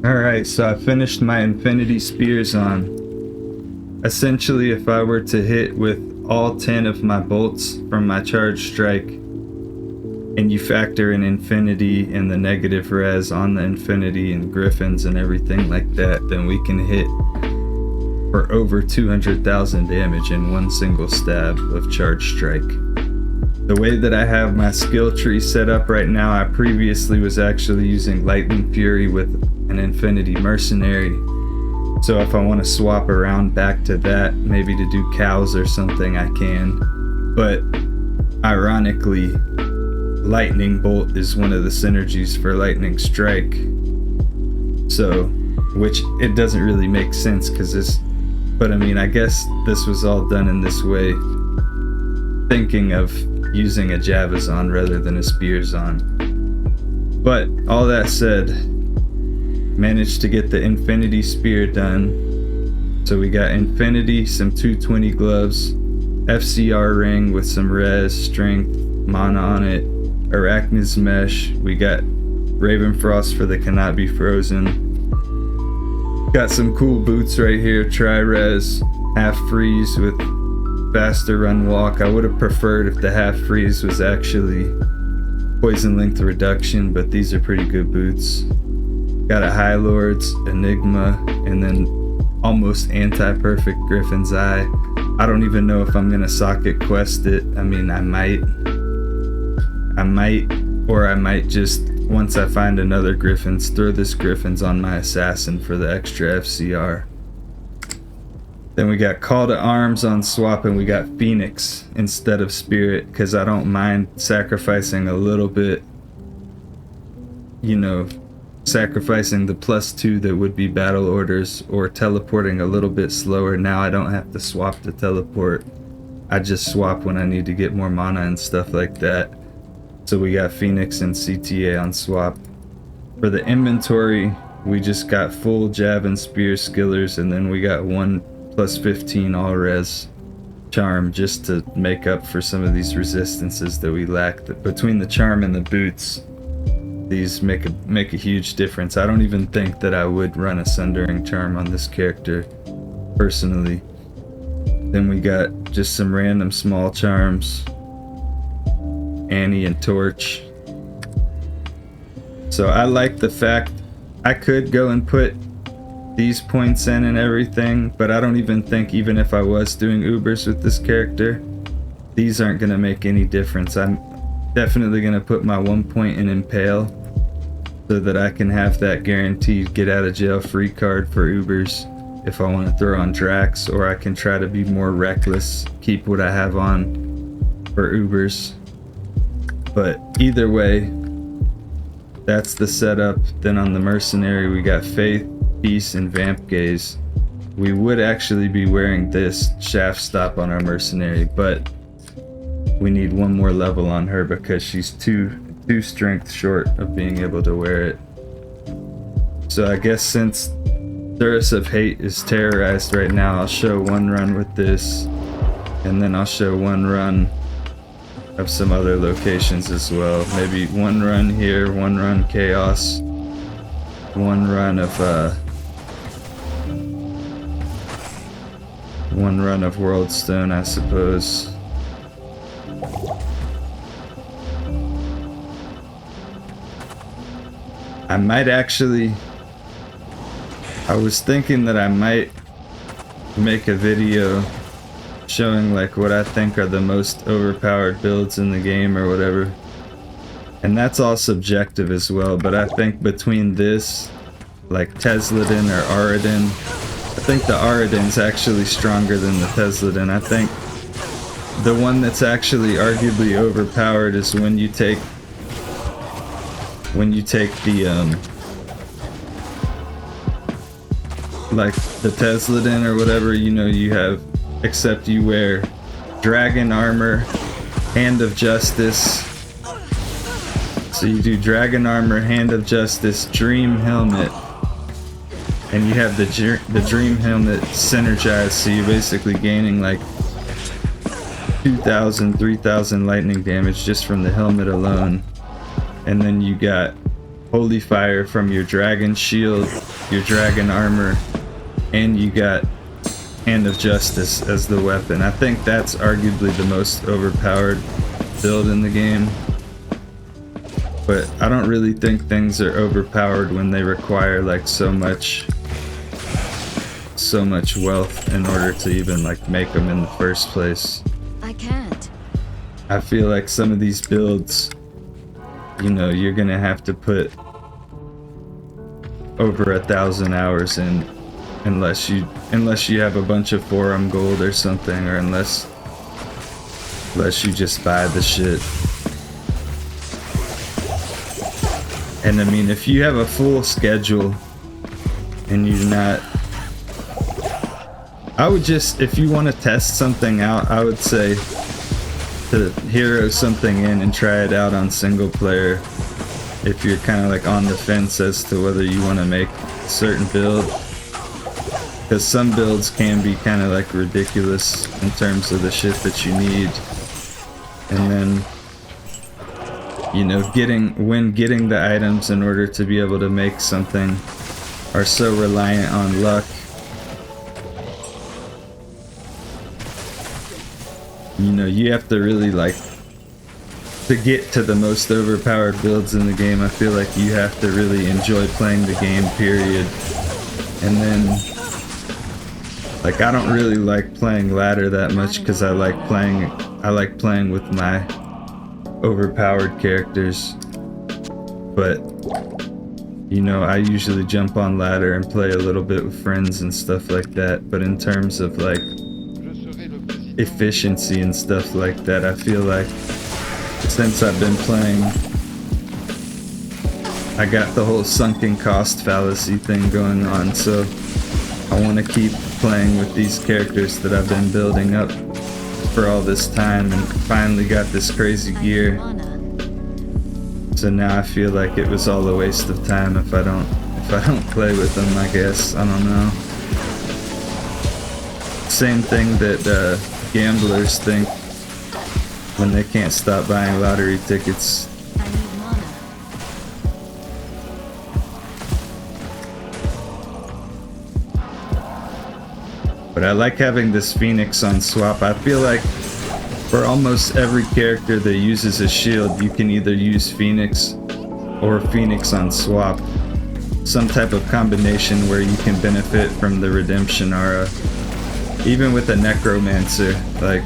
Alright, so I finished my Infinity Spearzon. Essentially, if I were to hit with all 10 of my bolts from my charge strike, and you factor in Infinity and the negative res on the Infinity and Griffins and everything like that, then we can hit for over 200,000 damage in one single stab of charge strike. The way that I have my skill tree set up right now, I previously was actually using Lightning Fury with an Infinity Mercenary. So if I want to swap around back to that, maybe to do cows or something, I can. But ironically, Lightning Bolt is one of the synergies for Lightning Strike. So, which it doesn't really make sense because this, but I mean, I guess this was all done in this way, thinking of using a Javazon rather than a Spearzon. But all that said, managed to get the Infinity Spear done. So we got Infinity, some 220 gloves, FCR ring with some res, strength, mana on it, Arachnid's mesh. We got Ravenfrost for the cannot be frozen. Got some cool boots right here, tri-res, half freeze with faster run walk. I would have preferred if the half freeze was actually poison length reduction, but these are pretty good boots. Got a High Lord's, Enigma, and then almost anti-perfect Griffin's Eye. I don't even know if I'm gonna socket quest it. I mean, I might, or I might just, once I find another Griffin's, throw this Griffin's on my assassin for the extra FCR. Then we got Call to Arms on swap, and we got Phoenix instead of Spirit, because I don't mind sacrificing a little bit, you know, sacrificing the +2 that would be battle orders, or teleporting a little bit slower. Now I don't have to swap to teleport. I just swap when I need to get more mana and stuff like that. So we got Phoenix and CTA on swap. For the inventory, we just got full Jav and Spear skillers, and then we got one +15 all res charm just to make up for some of these resistances that we lack. Between the charm and the boots, these make a huge difference. I don't even think that I would run a Sundering charm on this character personally. Then we got just some random small charms, Annie and Torch. So I like the fact I could go and put these points in and everything, but I don't even think, even if I was doing Ubers with this character, these aren't gonna make any difference. I'm definitely gonna put my 1 point in Impale so that I can have that guaranteed get out of jail free card for Ubers if I want to throw on Drax, or I can try to be more reckless, keep what I have on for Ubers. But either way, that's the setup. Then on the Mercenary, we got Faith, Peace, and Vamp Gaze. We would actually be wearing this Shaft Stop on our Mercenary, but we need one more level on her because she's two strength short of being able to wear it. So I guess since Durus of Hate is terrorized right now, I'll show one run with this, and then I'll show one run of some other locations as well. Maybe one run here, one run Chaos, one run of Worldstone, I suppose. I might actually, I was thinking that I might make a video showing like what I think are the most overpowered builds in the game or whatever. And that's all subjective as well, but I think between this, like Tesladin or Aradin, I think the Aradin's actually stronger than the Tesladin. I think the one that's actually arguably overpowered is when you take the like the Tesladin or whatever, you know, you have, except you wear dragon armor, Hand of Justice. So you do dragon armor, Hand of Justice, Dream Helmet, and you have the Dream Helmet synergized, so you're basically gaining like 2,000, 3,000 lightning damage just from the helmet alone. And then you got holy fire from your dragon shield, your dragon armor, and you got Hand of Justice as the weapon. I think that's arguably the most overpowered build in the game. But I don't really think things are overpowered when they require like so much wealth in order to even like make them in the first place. I can't. I feel like some of these builds, you know, you're gonna have to put over 1,000 hours in, unless you have a bunch of forum gold or something, or unless you just buy the shit. And I mean, if you have a full schedule and you're not, I would just, if you want to test something out, I would say to hero something in and try it out on single player if you're kind of like on the fence as to whether you want to make a certain build, because some builds can be kind of like ridiculous in terms of the shit that you need, and then, you know, getting the items in order to be able to make something are so reliant on luck. You know, you have to really like, to get to the most overpowered builds in the game, I feel like you have to really enjoy playing the game, period. And then, like, I don't really like playing ladder that much because I like playing with my overpowered characters. But, you know, I usually jump on ladder and play a little bit with friends and stuff like that. But in terms of like efficiency and stuff like that, I feel like since I've been playing, I got the whole sunken cost fallacy thing going on, so I want to keep playing with these characters that I've been building up for all this time, and finally got this crazy gear. So now I feel like it was all a waste of time if I don't play with them, I guess. I don't know. Same thing that gamblers think when they can't stop buying lottery tickets. But I like having this Phoenix on swap. I feel like for almost every character that uses a shield, you can either use Phoenix or Phoenix on swap. Some type of combination where you can benefit from the redemption aura. Even with a necromancer, like,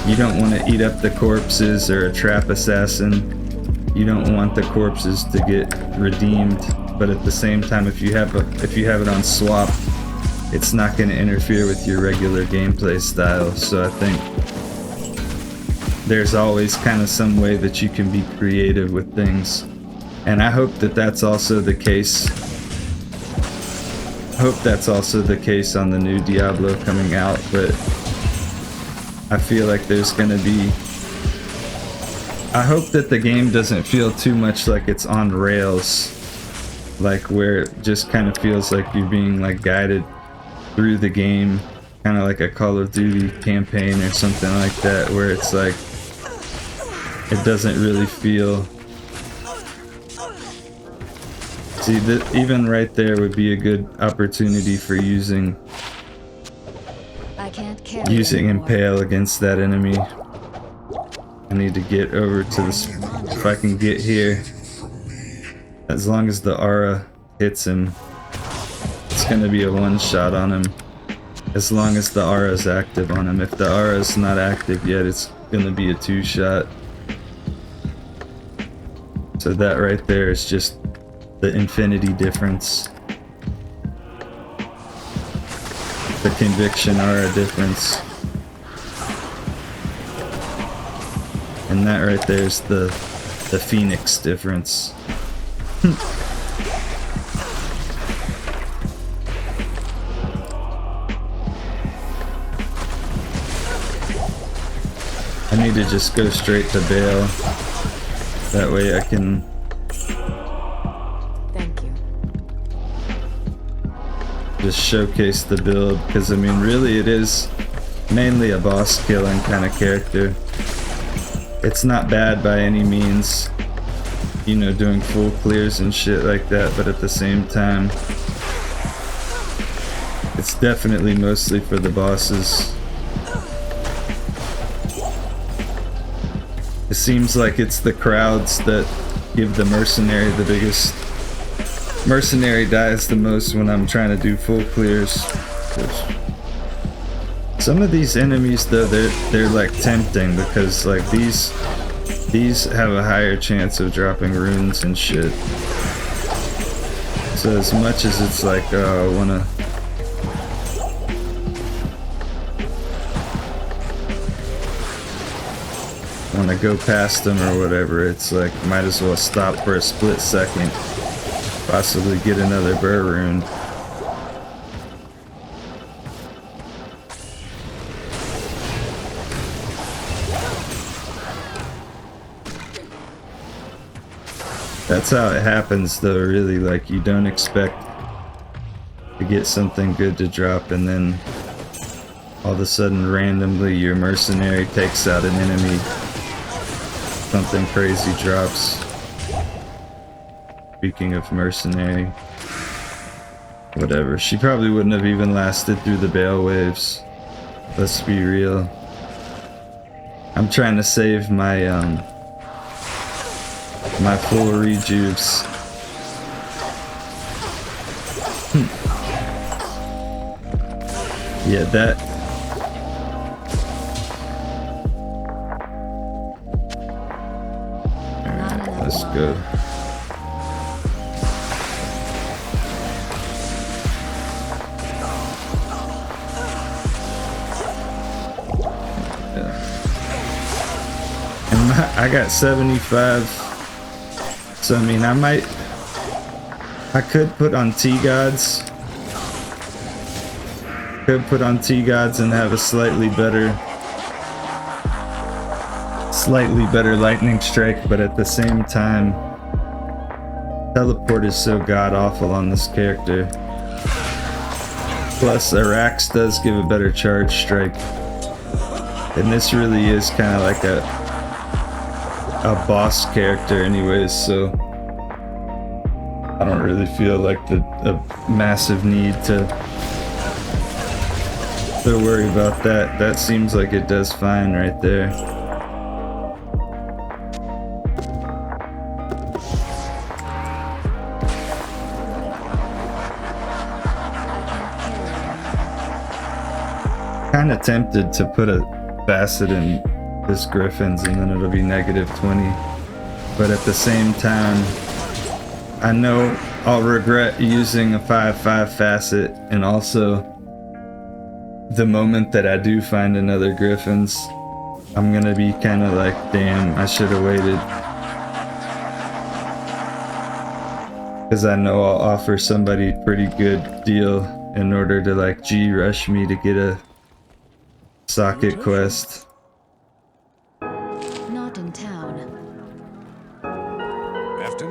you don't want to eat up the corpses, or a trap assassin. You don't want the corpses to get redeemed, but at the same time, if you have it on swap, it's not going to interfere with your regular gameplay style. So I think there's always kind of some way that you can be creative with things, and I hope that that's also the case. I hope that's also the case on the new Diablo coming out, but I feel like there's gonna be, I hope that the game doesn't feel too much like it's on rails, like where it just kind of feels like you're being like guided through the game, kind of like a Call of Duty campaign or something like that, where it's like, it doesn't really feel, see, even right there would be a good opportunity for using Impale against that enemy. I need to get over to this, if I can get here. As long as the aura hits him, it's gonna be a one-shot on him. As long as the aura is active on him. If the aura is not active yet, it's gonna be a two-shot. So that right there is just the infinity difference. The conviction aura difference. And that right there is the Phoenix difference. I need to just go straight to Bale. That way I can... Thank you. Just showcase the build, because I mean really it is mainly a boss killing kind of character. It's not bad by any means. you know, doing full clears and shit like that, but at the same time, it's definitely mostly for the bosses. It seems like it's the crowds that give the mercenary the biggest. Mercenary dies the most when I'm trying to do full clears. Some of these enemies though, they're like tempting because like these have a higher chance of dropping runes and shit. So as much as it's like, oh, I wanna go past them or whatever, it's like might as well stop for a split second, possibly get another burr rune. That's how it happens though, really. Like, you don't expect to get something good to drop and then all of a sudden randomly your mercenary takes out an enemy, something crazy drops. Speaking of mercenary, whatever, she probably wouldn't have even lasted through the Bale waves, let's be real. I'm trying to save my my full rejuves. Yeah, that. Alright, let's go. Yeah. And I got 75. So I mean, I could put on T-Gods. Could put on T-Gods and have a slightly better lightning strike, but at the same time, teleport is so god-awful on this character. Plus, Arax does give a better charge strike. And this really is kind of like a boss character anyways, so I don't really feel like a massive need to worry about that. That seems like it does fine right there. Kinda tempted to put a facet in this Griffin's and then it'll be -20, but at the same time I know I'll regret using a 5/5 facet, and also the moment that I do find another Griffin's, I'm gonna be kind of like, damn, I should have waited, because I know I'll offer somebody a pretty good deal in order to like G-rush me to get a socket quest.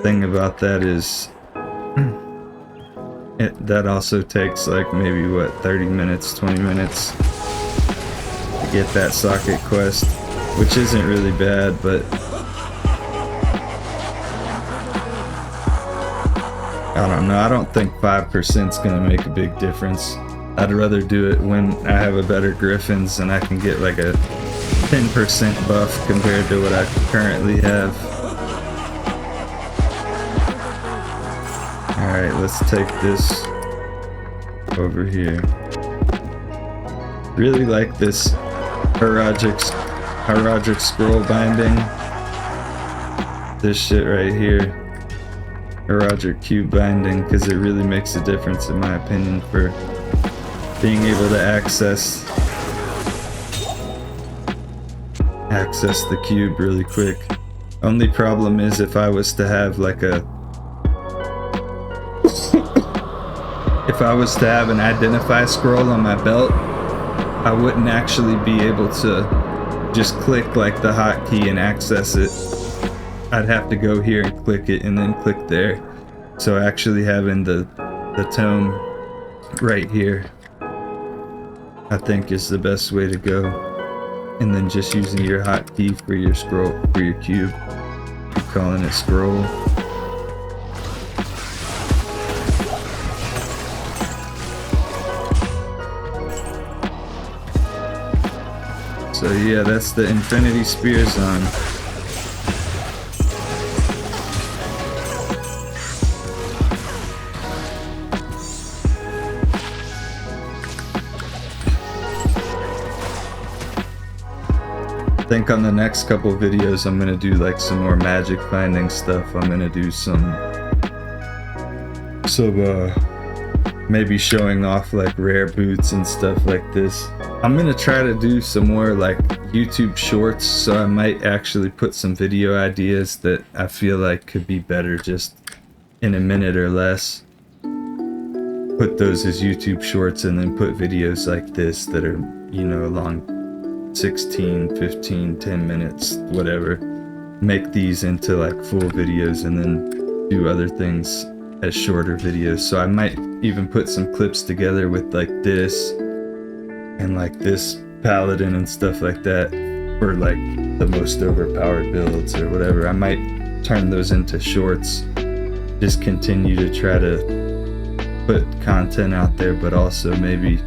Thing about that is that also takes like maybe what, 30 minutes, 20 minutes to get that socket quest, which isn't really bad, but I don't know, I don't think 5% is gonna make a big difference. I'd rather do it when I have a better Griffin's and I can get like a 10% buff compared to what I currently have. Alright, let's take this over here. Really like this Hieroglyphic scroll binding. This shit right here. Hieroglyphic cube binding, because it really makes a difference in my opinion for being able to access the cube really quick. Only problem is if I was to have like if I was to have an identify scroll on my belt, I wouldn't actually be able to just click like the hotkey and access it. I'd have to go here and click it and then click there. So actually having the tome right here, I think is the best way to go. And then just using your hotkey for your scroll, for your cube. I'm calling it scroll. So yeah, that's the Infinity Spearzon. I think on the next couple videos I'm gonna do like some more magic finding stuff. I'm gonna do some maybe showing off like rare boots and stuff like this. I'm gonna try to do some more like YouTube shorts, so I might actually put some video ideas that I feel like could be better just in a minute or less. Put those as YouTube shorts and then put videos like this that are, you know, along 16, 15, 10 minutes, whatever. Make these into like full videos and then do other things as shorter videos. So I might even put some clips together with like this and like this paladin and stuff like that for like the most overpowered builds or whatever. I might turn those into shorts. Just continue to try to put content out there, but also maybe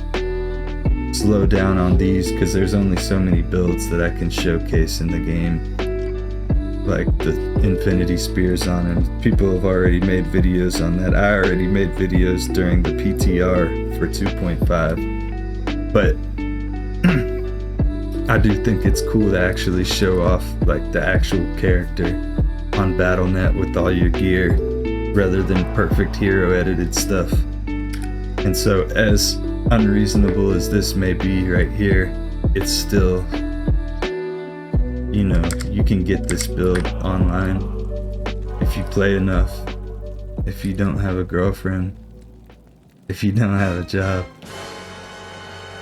slow down on these because there's only so many builds that I can showcase in the game, like the Infinity Spearzon, and people have already made videos on that. I already made videos during the PTR for 2.5, but I do think it's cool to actually show off like the actual character on Battle.net with all your gear rather than perfect hero edited stuff. And so as unreasonable as this may be right here, it's still, you know, you can get this build online if you play enough, if you don't have a girlfriend, if you don't have a job.